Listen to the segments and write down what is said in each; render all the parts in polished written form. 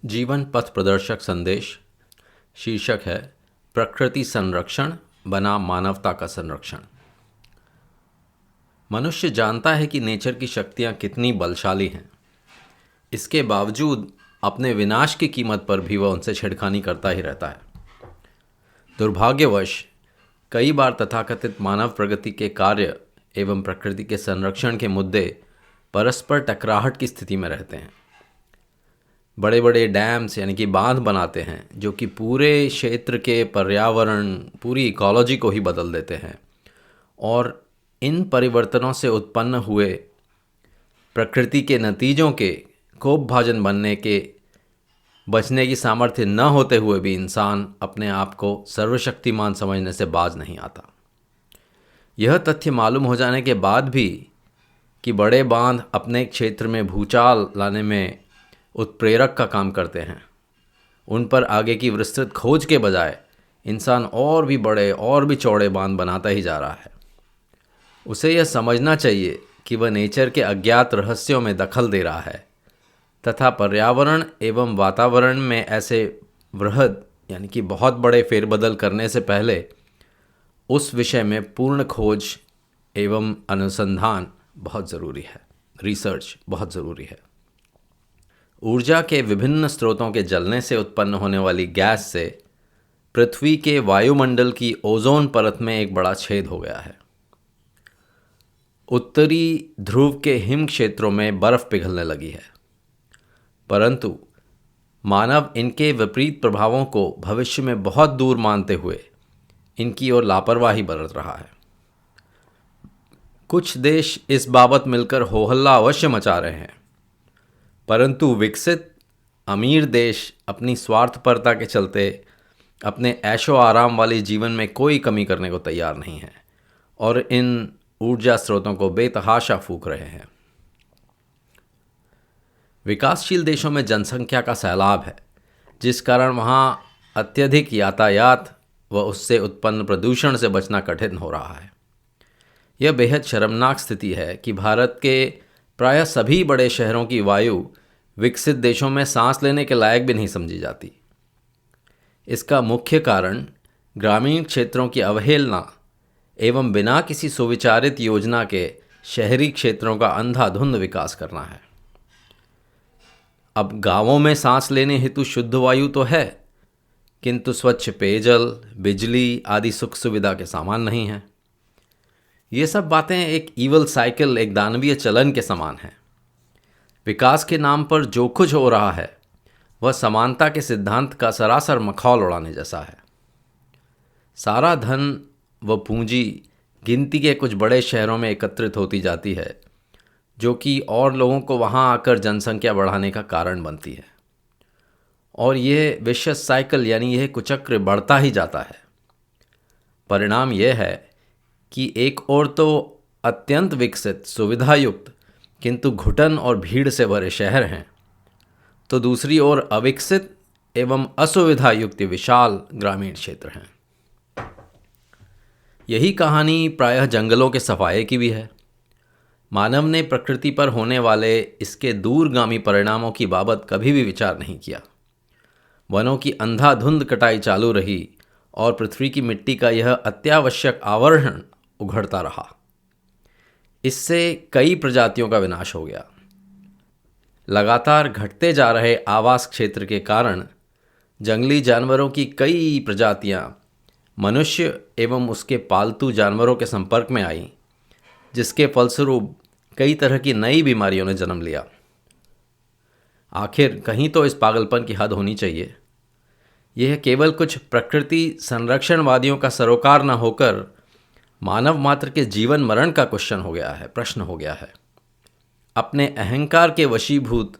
जीवन पथ प्रदर्शक संदेश। शीर्षक है प्रकृति संरक्षण बनाम मानवता का संरक्षण। मनुष्य जानता है कि नेचर की शक्तियाँ कितनी बलशाली हैं। इसके बावजूद अपने विनाश की कीमत पर भी वह उनसे छेड़खानी करता ही रहता है। दुर्भाग्यवश कई बार तथाकथित मानव प्रगति के कार्य एवं प्रकृति के संरक्षण के मुद्दे परस्पर टकराहट की स्थिति में रहते हैं। बड़े बड़े डैम्स यानी कि बांध बनाते हैं जो कि पूरे क्षेत्र के पर्यावरण, पूरी इकोलॉजी को ही बदल देते हैं, और इन परिवर्तनों से उत्पन्न हुए प्रकृति के नतीजों के कोपभाजन बनने के बचने की सामर्थ्य न होते हुए भी इंसान अपने आप को सर्वशक्तिमान समझने से बाज नहीं आता। यह तथ्य मालूम हो जाने के बाद भी कि बड़े बांध अपने क्षेत्र में भूचाल लाने में उत्प्रेरक का काम करते हैं, उन पर आगे की विस्तृत खोज के बजाय इंसान और भी बड़े और भी चौड़े बांध बनाता ही जा रहा है। उसे यह समझना चाहिए कि वह नेचर के अज्ञात रहस्यों में दखल दे रहा है तथा पर्यावरण एवं वातावरण में ऐसे वृहद यानी कि बहुत बड़े फेरबदल करने से पहले उस विषय में पूर्ण खोज एवं अनुसंधान बहुत ज़रूरी है। रिसर्च बहुत ज़रूरी है। ऊर्जा के विभिन्न स्रोतों के जलने से उत्पन्न होने वाली गैस से पृथ्वी के वायुमंडल की ओजोन परत में एक बड़ा छेद हो गया है। उत्तरी ध्रुव के हिम क्षेत्रों में बर्फ पिघलने लगी है, परंतु मानव इनके विपरीत प्रभावों को भविष्य में बहुत दूर मानते हुए इनकी ओर लापरवाही बरत रहा है। कुछ देश इस बाबत मिलकर हो हल्ला अवश्य मचा रहे हैं, परंतु विकसित अमीर देश अपनी स्वार्थपरता के चलते अपने ऐशो आराम वाले जीवन में कोई कमी करने को तैयार नहीं है और इन ऊर्जा स्रोतों को बेतहाशा फूंक रहे हैं। विकासशील देशों में जनसंख्या का सैलाब है, जिस कारण वहाँ अत्यधिक यातायात व उससे उत्पन्न प्रदूषण से बचना कठिन हो रहा है। यह बेहद शर्मनाक स्थिति है कि भारत के प्रायः सभी बड़े शहरों की वायु विकसित देशों में सांस लेने के लायक भी नहीं समझी जाती। इसका मुख्य कारण ग्रामीण क्षेत्रों की अवहेलना एवं बिना किसी सुविचारित योजना के शहरी क्षेत्रों का अंधाधुंध विकास करना है। अब गांवों में सांस लेने हेतु शुद्ध वायु तो है, किंतु स्वच्छ पेयजल, बिजली आदि सुख सुविधा के सामान नहीं है। ये सब बातें एक ईवल साइकिल, एक दानवीय चलन के समान है। विकास के नाम पर जो कुछ हो रहा है वह समानता के सिद्धांत का सरासर मखौल उड़ाने जैसा है। सारा धन व पूंजी गिनती के कुछ बड़े शहरों में एकत्रित होती जाती है, जो कि और लोगों को वहां आकर जनसंख्या बढ़ाने का कारण बनती है, और यह विशेष साइकिल यानी यह कुचक्र बढ़ता ही जाता है। परिणाम यह है कि एक ओर तो अत्यंत विकसित, सुविधायुक्त किंतु घुटन और भीड़ से भरे शहर हैं, तो दूसरी ओर अविकसित एवं असुविधायुक्त विशाल ग्रामीण क्षेत्र हैं। यही कहानी प्रायः जंगलों के सफाये की भी है। मानव ने प्रकृति पर होने वाले इसके दूरगामी परिणामों की बाबत कभी भी विचार नहीं किया। वनों की अंधाधुंध कटाई चालू रही और पृथ्वी की मिट्टी का यह अत्यावश्यक आवरण उघड़ता रहा। इससे कई प्रजातियों का विनाश हो गया। लगातार घटते जा रहे आवास क्षेत्र के कारण जंगली जानवरों की कई प्रजातियां मनुष्य एवं उसके पालतू जानवरों के संपर्क में आईं, जिसके फलस्वरूप कई तरह की नई बीमारियों ने जन्म लिया। आखिर कहीं तो इस पागलपन की हद होनी चाहिए। यह केवल कुछ प्रकृति संरक्षणवादियों का सरोकार न होकर मानव मात्र के जीवन मरण का क्वेश्चन हो गया है, प्रश्न हो गया है। अपने अहंकार के वशीभूत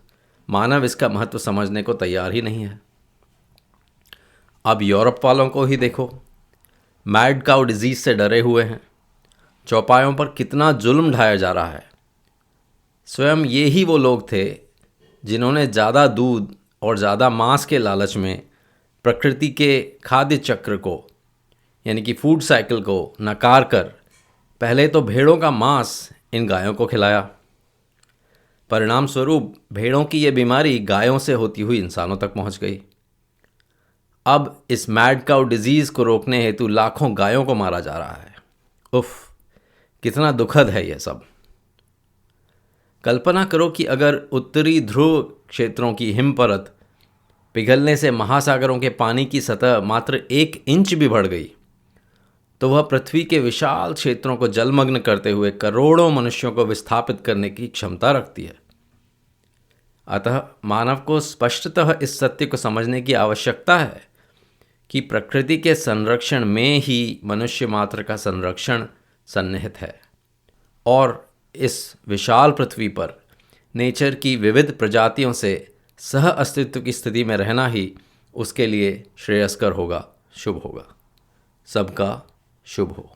मानव इसका महत्व समझने को तैयार ही नहीं है। अब यूरोप वालों को ही देखो, मैड काउ डिजीज से डरे हुए हैं। चौपायों पर कितना जुल्म ढाया जा रहा है। स्वयं ये ही वो लोग थे जिन्होंने ज़्यादा दूध और ज़्यादा मांस के लालच में प्रकृति के खाद्य चक्र को यानी कि फूड साइकिल को नकार कर पहले तो भेड़ों का मांस इन गायों को खिलाया। परिणाम स्वरूप भेड़ों की ये बीमारी गायों से होती हुई इंसानों तक पहुंच गई। अब इस मैड काउ डिजीज को रोकने हेतु लाखों गायों को मारा जा रहा है। उफ, कितना दुखद है यह सब। कल्पना करो कि अगर उत्तरी ध्रुव क्षेत्रों की हिम परत पिघलने से महासागरों के पानी की सतह मात्र 1 इंच भी बढ़ गई तो वह पृथ्वी के विशाल क्षेत्रों को जलमग्न करते हुए करोड़ों मनुष्यों को विस्थापित करने की क्षमता रखती है। अतः मानव को स्पष्टतः इस सत्य को समझने की आवश्यकता है कि प्रकृति के संरक्षण में ही मनुष्य मात्र का संरक्षण सन्निहित है और इस विशाल पृथ्वी पर नेचर की विविध प्रजातियों से सह अस्तित्व की स्थिति में रहना ही उसके लिए श्रेयस्कर होगा, शुभ होगा। सबका शुभ हो।